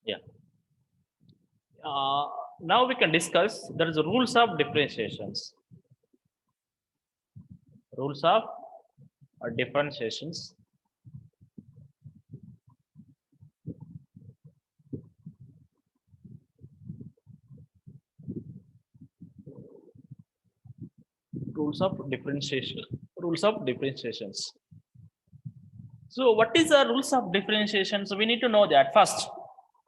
Yeah. Uh, Now we can discuss there is rules of differentiations. Rules of differentiations. Rules of differentiation. Rules of differentiations. So, what is the rules of differentiation? So, we need to know that first.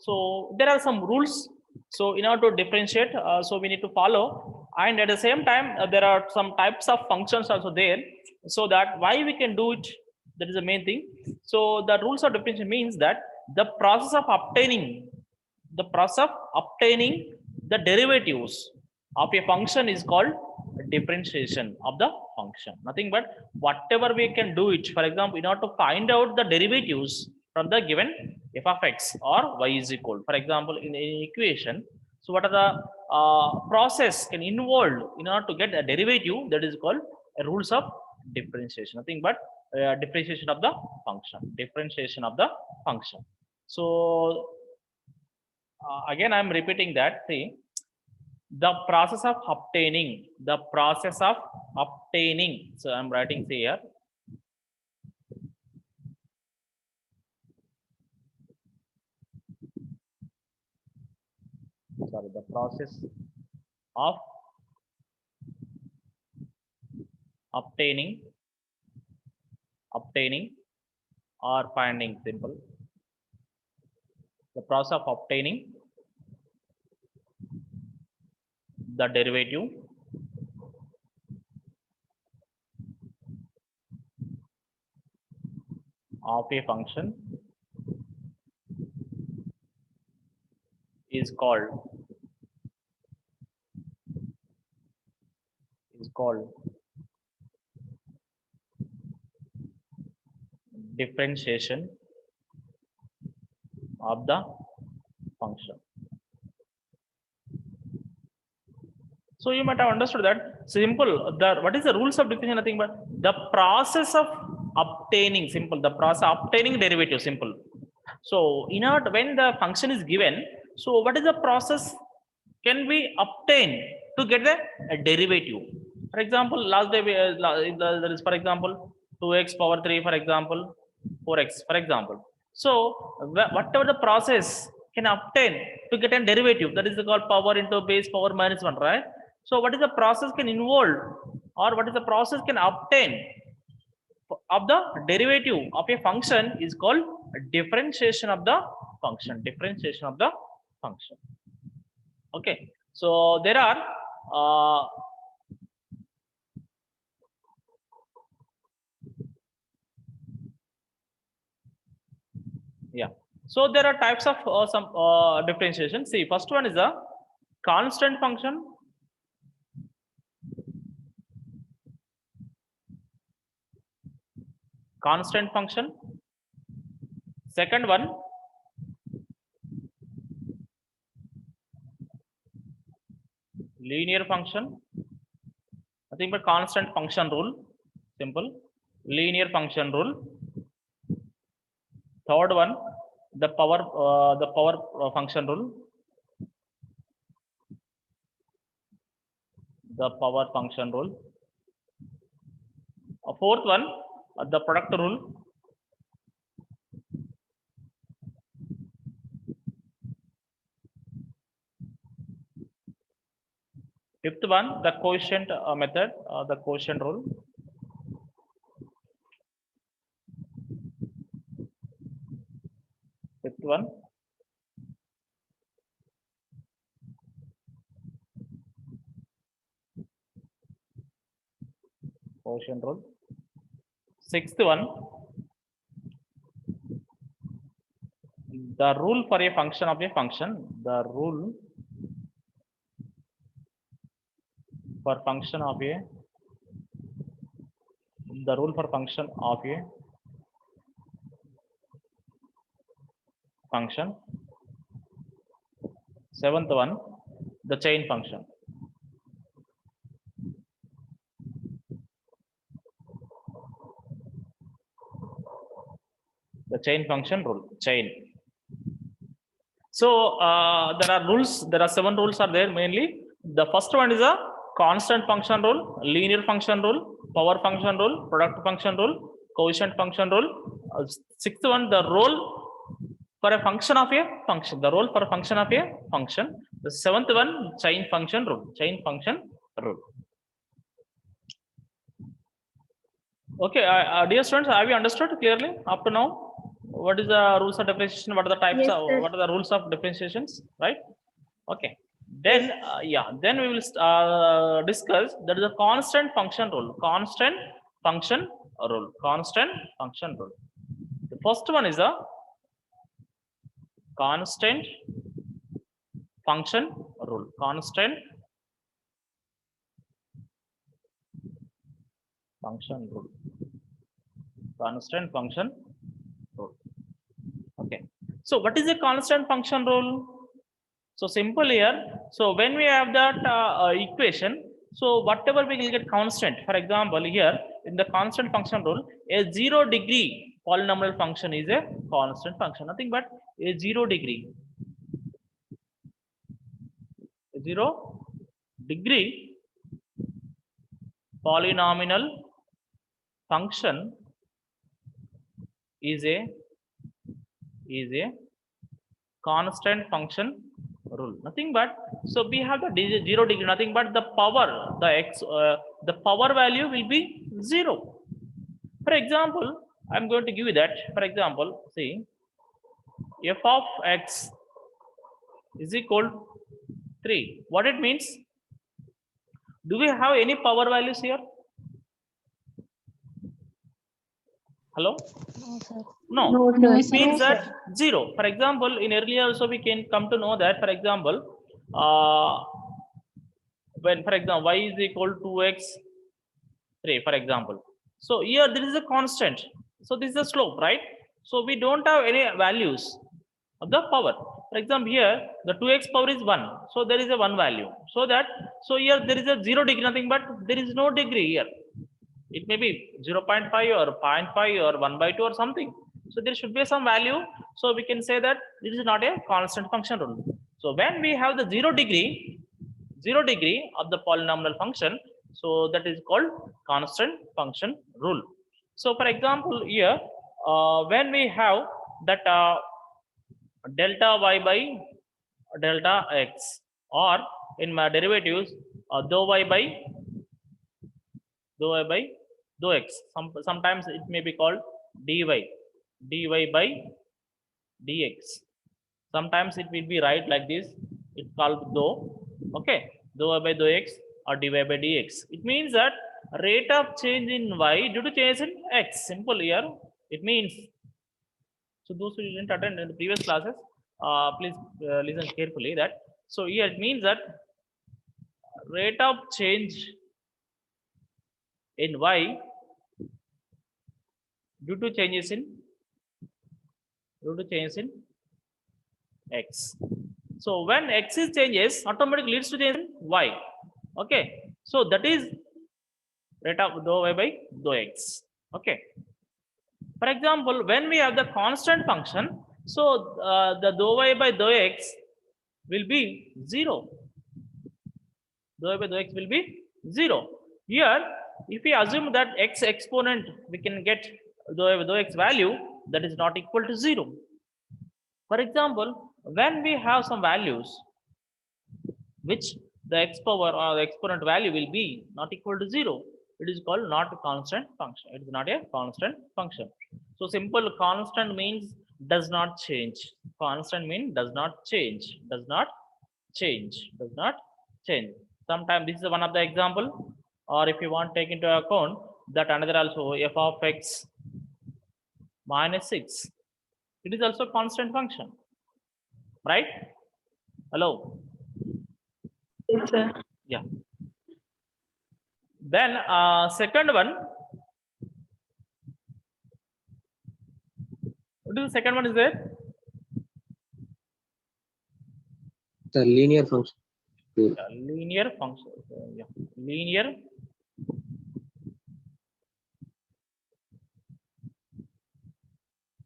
So, there are some rules. So, in order to differentiate, so we need to follow, and at the same time, there are some types of functions also there. So that why we can do it, that is the main thing. So, the rules of differentiation means that the process of obtaining the derivatives of a function is called differentiation of the function. Nothing but whatever we can do it. For example, in order to find out the derivatives from the given f of x or y is equal. For example, in an equation, so what are the process can involved in order to get a derivative, that is called a rules of differentiation. Nothing but differentiation of the function. Differentiation of the function. So again, I'm repeating that. See, the process of obtaining. So I'm writing here. Sorry, the process of obtaining, obtaining or finding simple. The process of obtaining the derivative of a function is called differentiation of the function. So you might have understood that simple. The what is the rules of differentiation? Nothing but the process of obtaining. Simple. The process of obtaining derivative. Simple. So in order when the function is given, so what is the process can we obtain to get a derivative? For example, last day there is for example 2x power 3, for example 4x, for example. So whatever the process can obtain to get a derivative, that is called power into base power minus 1, right? So what is the process can involve, or what is the process can obtain of the derivative of a function is called differentiation of the function. Differentiation of the function. Okay. So there are uh, yeah. So there are types of some differentiation. See, first one is a constant function. Constant function. Second one, linear function. Nothing but constant function rule. Simple. Linear function rule. Third one, the power function rule. The power function rule. Fourth one, the product rule. Fifth one, the quotient method, the quotient rule. Fifth one, quotient rule. Sixth one, the rule for a function of a function. The rule for function of a the rule for function of a function. Seventh one, the chain function. The chain function rule. Chain. So there are rules. There are 7 rules are there mainly. The first one is a constant function rule, linear function rule, power function rule, product function rule, coefficient function rule. Sixth one, the role for a function of a function. The role for a function of a function. The seventh one, chain function rule. Chain function rule. Okay, dear students, have you understood clearly up to now? What is the rules of differentiation? What are the types Yes, of? sir. What are the rules of differentiations? Right? Okay. Then yeah, then we will discuss that is a constant function rule. Constant function rule. Constant function rule. The first one is a constant function rule. Constant function rule. Constant function rule. Okay. So what is a constant function rule? So simple here. So when we have that equation, so whatever we will get constant. For example, here in the constant function rule, a 0-degree polynomial function is a constant function. Nothing but a 0-degree. 0-degree polynomial function is a constant function rule. Nothing but, so we have the 0-degree, nothing but the power, the power value will be 0. For example, I'm going to give you that. For example, see, f of x is equal to 3. What it means? Do we have any power values here? Hello? No, sir. No. No, It sir. means that 0. For example, in earlier also we can come to know that, for example, uh, when, for example, y is equal to 2x 3, for example. So here there is a constant. So this is a slope, right? So we don't have any values of the power. For example, here the 2x power is 1. So there is a 1 value. So that, so here there is a 0-degree, nothing but there is no degree here. It may be 0.5 or 0.5 or 1/2 or something. So there should be some value. So we can say that this is not a constant function rule. So when we have the 0-degree of the polynomial function, so that is called constant function rule. So for example, here when we have that delta y by delta x, or in my derivatives dou y by dou x. Sometimes it may be called dy by dx. Sometimes it will be right like this. It's called dou. Okay, dou y by dou x or dy by dx. It means that rate of change in y due to change in x. Simple here. It means, so those who didn't attend in the previous classes, please listen carefully. That, so here it means that rate of change in y due to changes in x. So when x is changes, automatically leads to change in y. Okay, so that is rate of dou y by dou x. Okay. For example, when we have the constant function, so the dou y by dou x will be 0. Dou y by dou x will be 0. Here, if we assume that x exponent, we can get dou y by dou x value that is not equal to 0. For example, when we have some values which the x power or the exponent value will be not equal to 0, it is called not a constant function. It is not a constant function. So simple, constant means does not change. Constant means does not change. Does not change. Does not change. Sometimes this is one of the example, or if you want take into account that another also, f of x minus 6. It is also constant function, right? Hello. Yes, sir. Yeah. Then second one. What is the second one is there? The linear function rule. Yeah, linear function. Yeah. Linear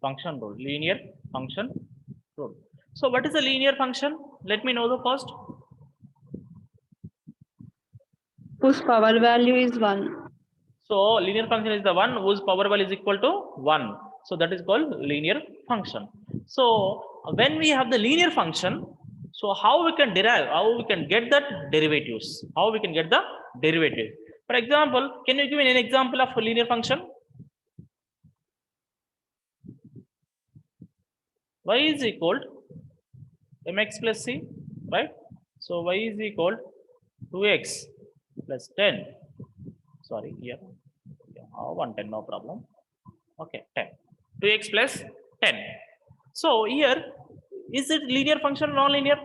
function rule. Linear function rule. So what is a linear function? Let me know the first. Whose power value is 1. So linear function is the one whose power value is equal to 1. So that is called linear function. So when we have the linear function, so how we can derive, how we can get that derivatives, how we can get the derivative. For example, can you give me an example of a linear function? Y is equal to mx plus c, right? So y is equal to 2x plus 10. Sorry, here. 110, no problem. Okay, 10. 2x plus 10. So here, is it linear function or non-linear?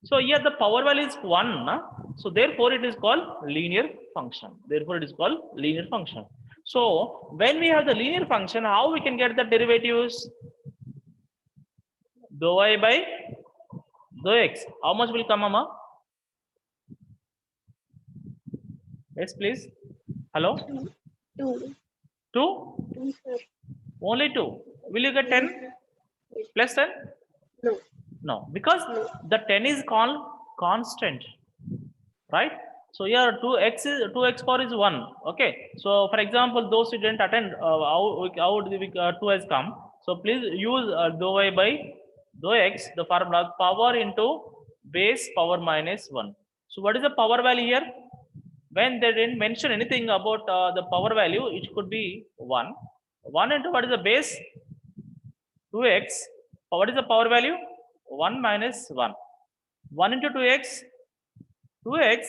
So here the power value is 1. So therefore it is called linear function. Therefore it is called linear function. So when we have the linear function, how we can get the derivatives? Dou y by dou x. How much will come, Amma? Yes, please. Hello? 2. 2? 2, sir. Only 2. Will you get 10 plus 10? No. No, because No. the 10 is called constant, right? So here 2x power is 1. Okay. So for example, those who didn't attend, how did we, 2 has come? So please use dou y by dou x, the formula power into base power minus 1. So what is the power value here? When they didn't mention anything about the power value, it could be 1. 1 into what is the base? 2x. What is the power value? 1 minus 1. 1 into 2x, 2x.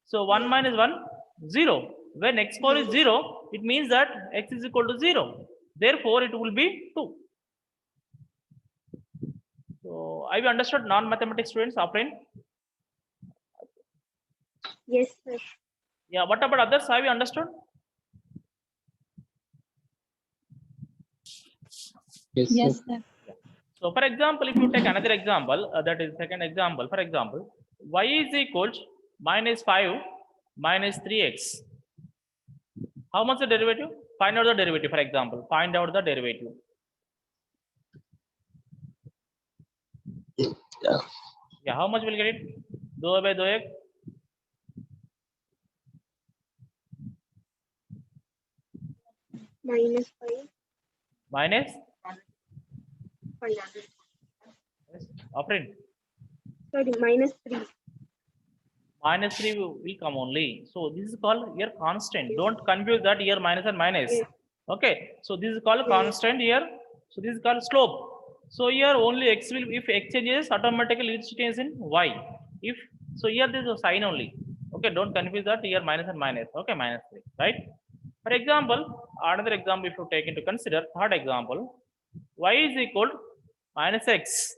So 1 minus 1, 0. When x power is 0, it means that x is equal to 0. Therefore, it will be 2. So, have you understood non-mathematics students, Afrin? Yes, sir. Yeah, what about others? Have you understood? Yes, Yes, sir. sir. So, for example, if you take another example, that is second example, for example, y is equal to minus 5 minus 3x. How much the derivative? Find out the derivative, for example. Find out the derivative. Yeah. Yeah, how much will get it? Dou by dou x. Minus 5. Minus 5. yes, Afrin. Sorry, minus 3. Minus 3 will come only. So this is called here constant. Don't confuse that here minus and minus. Yes. Okay. So this is called Yes. constant here. So this is called slope. So here only x will, if x changes, automatically it changes in y. If so, here there is a sign only. Okay. Don't confuse that here minus and minus. Okay, minus 3, right? For example, another example if you take into consider, third example, y is equal to minus x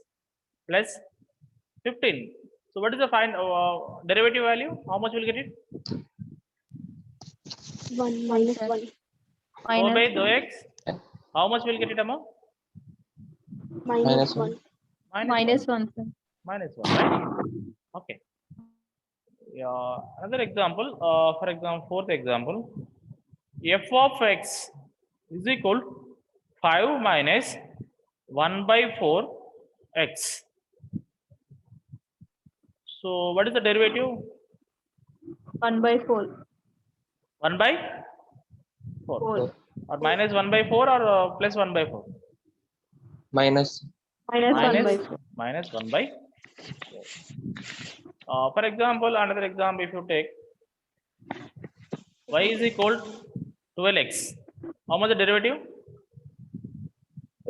plus 15. So what is the derivative value? How much will get it? 1 minus sir. 1. Dou by Minus dou x. How much will get it, Amma? Minus Minus 1. minus 1, sir. Minus 1, right? Okay. Yeah. Another example, for example, fourth example, f of x is equal to 5 minus 1 by 4 x. So what is the derivative? 1 by 4. 1 by 4. 4. Or minus 1 by 4 or plus 1 by 4? Minus. Minus 1 by Minus 4. minus 1 by 4. For example, another example, if you take y is equal to 12x. How much the derivative?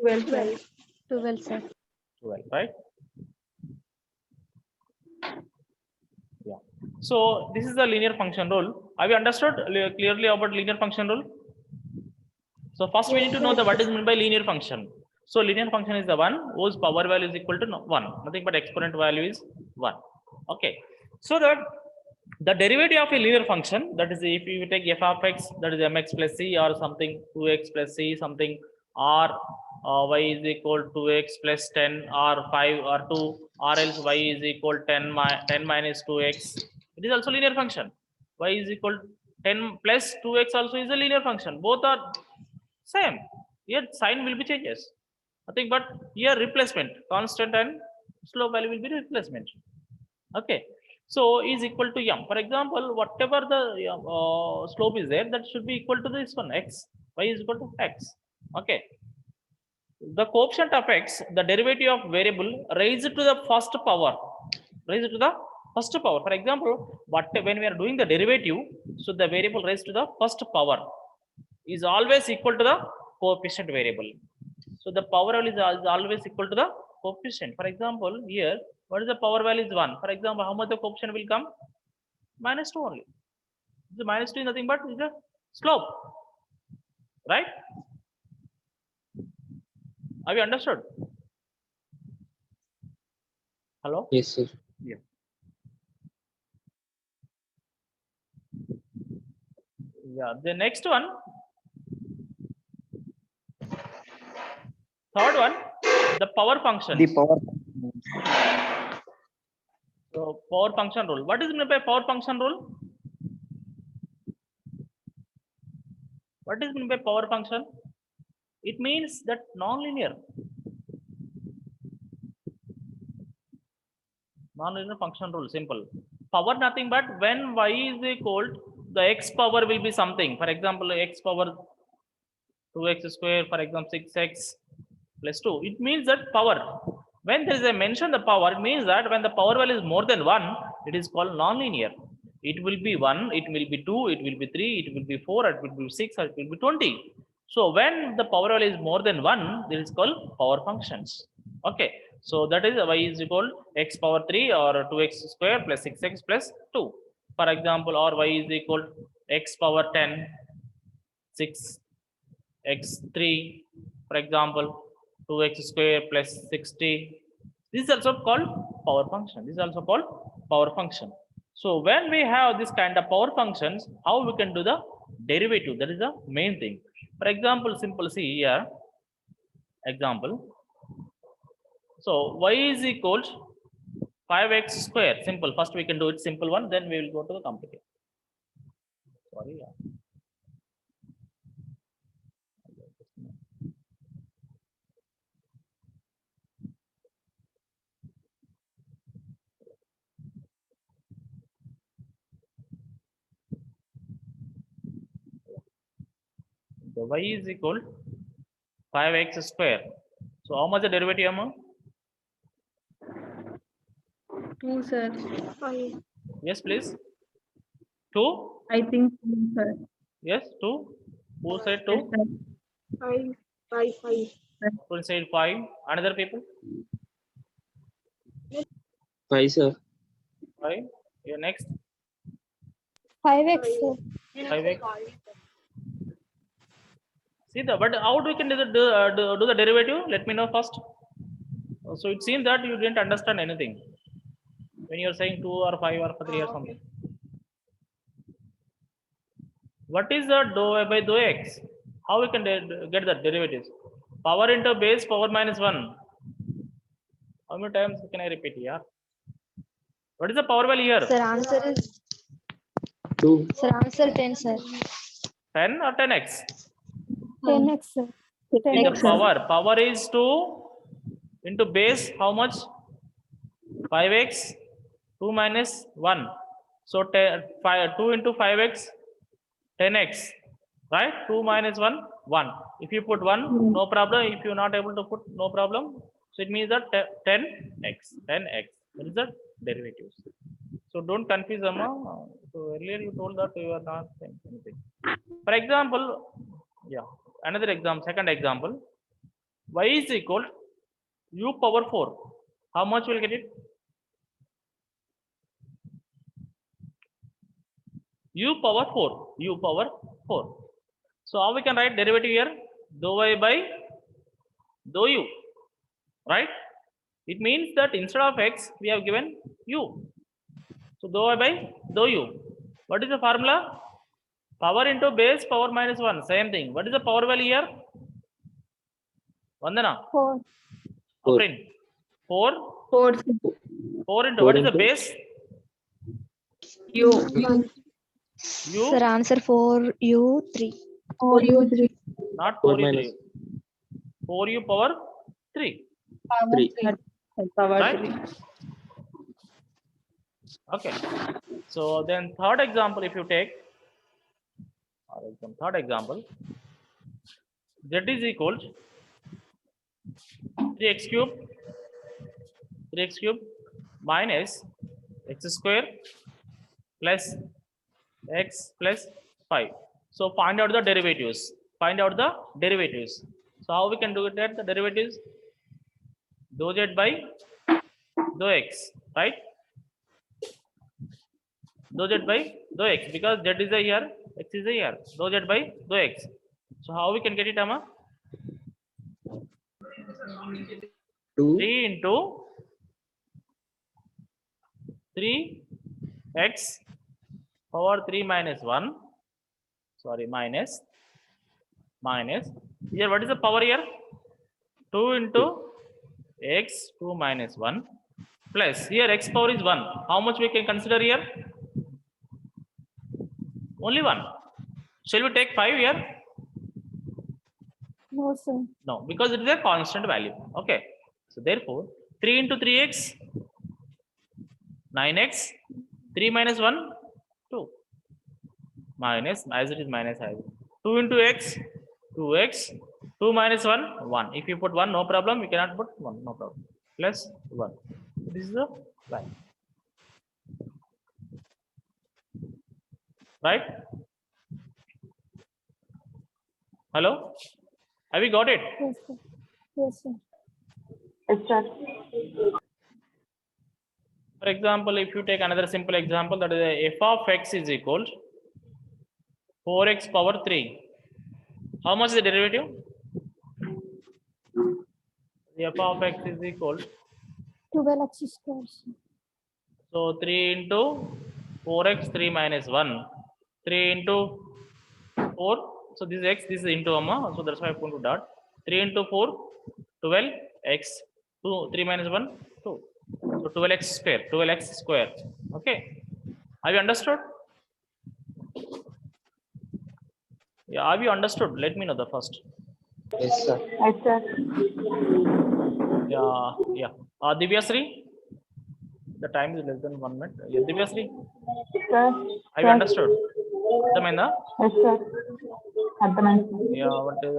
12, sir. 12. 12, sir. 12, right? Yeah. So this is the linear function rule. Have you understood clearly about linear function rule? So first we need to know the what is meant by linear function. So linear function is the one whose power value is equal to 1. Nothing but exponent value is 1. Okay. So that the derivative of a linear function, that is if you take f of x, that is mx plus c, or something 2x plus c, something, or y is equal to x plus 10 or 5 or 2, or else y is equal 10 minus 2x. It is also linear function. Y is equal 10 plus 2x also is a linear function. Both are same. Here sign will be changes. Nothing but here replacement, constant and slope value will be replacement. Okay. So is equal to m. For example, whatever the slope is there, that should be equal to this one x. Y is equal to x. Okay. The coefficient of x, the derivative of variable raised to the first power. Raised to the first power. For example, when we are doing the derivative, so the variable raised to the first power is always equal to the coefficient variable. So the power value is always equal to the coefficient. For example, here, what is the power value is 1. For example, how much the coefficient will come? -2 only. The -2 is nothing but is the slope. Right? Have you understood? Hello? Yes, sir. Yeah. Yeah. The next one. Third one, the power function. The power. So power function rule. What is meant by power function rule? What is meant by power function? It means that non-linear. Non-linear function rule, simple. Power nothing but when y is equal, the x power will be something. For example, x power 2x square, for example 6x plus 2. It means that power. When there is a mention the power, it means that when the power value is more than 1, it is called non-linear. It will be 1, it will be 2, it will be 3, it will be 4, it will be 6, or it will be 20. So when the power value is more than 1, this is called power functions. Okay. So that is y is equal x power 3 or 2x square plus 6x plus 2. For example, or y is equal x power 10, 6 x 3, for example 2x square plus 60. This is also called power function. This is also called power function. So when we have this kind of power functions, how we can do the derivative? That is the main thing. For example, simple, see here example. So y is equal 5x square. Simple. First we can do it simple one, then we will go to the complicated. Sorry. Yeah. So y is equal 5x square. So how much the derivative amount? 2, sir. 5. Yes, please. 2? I think 2, sir. Yes, 2. Who said 2? Yes, sir. 5. 5. 5. Who said 5? Another people? 5, sir. 5. Yeah, next. 5x, sir. 5x. See the, but how we can do the derivative? Let me know first. So it seems that you didn't understand anything when you are saying 2 or 5 or 3 or something. What is the dou by dou x? How we can get the derivatives? Power into base power minus 1. How many times can I repeat here? What is the power value here? Sir, answer is 2. sir, answer 10, sir. 10 or 10x? 10x, sir. See the 10x, sir. power is 2 into base how much? 5x, 2 minus 1. So 2 into 5x, 10x, right? 2 minus 1, 1. If you put 1, no problem. If you're not able to put, no problem. So it means that 10x. That is the derivatives. So don't confuse them. So earlier you told that you are not saying anything. For example, yeah, another example, second example, y is equal u power 4. How much will get it? U power 4. U power 4. So how we can write derivative here? Dou y by dou u. Right? It means that instead of x, we have given u. So dou y by dou u. What is the formula? Power into base power minus 1. Same thing. What is the power value here? Vandana. 4. Afrin. 4. 4. 4 into what is the base? U. U. Sir, answer 4 U 3. 4 U 3. Not 4 4 is minus. 4u power 3. Three. Power Right? 3. Okay. So then third example, if you take third example, z is equal to 3x cube minus x square plus x plus 5. So find out the derivatives. Find out the derivatives. So how we can do it? That the derivatives dou z by dou x, right? Dou z by dou x, because z is a here, x is a here. Dou z by dou x. So how we can get it, Amma? 2 3 into 3x power 3 minus 1. Sorry, minus. Here, what is the power here? 2 into x 2 minus 1 plus here x power is 1. How much we can consider here? Only 1. Shall we take 5 here? No, sir. No, because it is a constant value. Okay. So therefore 3 into 3x 9x 3 minus 1 2 minus, as it is minus, 2 into x 2x 2 minus 1 1. If you put 1, no problem. You cannot put 1, no problem. Plus 1. This is the line. Right? Hello? Have you got it? Yes, sir. Yes, sir. For example, if you take another simple example, that is f of x is equal to 4x power 3. How much is the derivative? The f of x is equal to, 12x square, sir. so 3 into 4x 3 minus 1. 3 into 4. So this is x, this is into Amma. So that's why I put to dot. 3 into 4 12x 2 3 minus 1 2. So 12x square. Okay. Have you understood? Yeah, have you understood? Let me know the first. Yes, sir. Yeah. Divya Sri, the time is less than 1 minute. Yeah, Divya Sri, have you understood? Aర్థమైందా? Yes, sir. Yeah, what is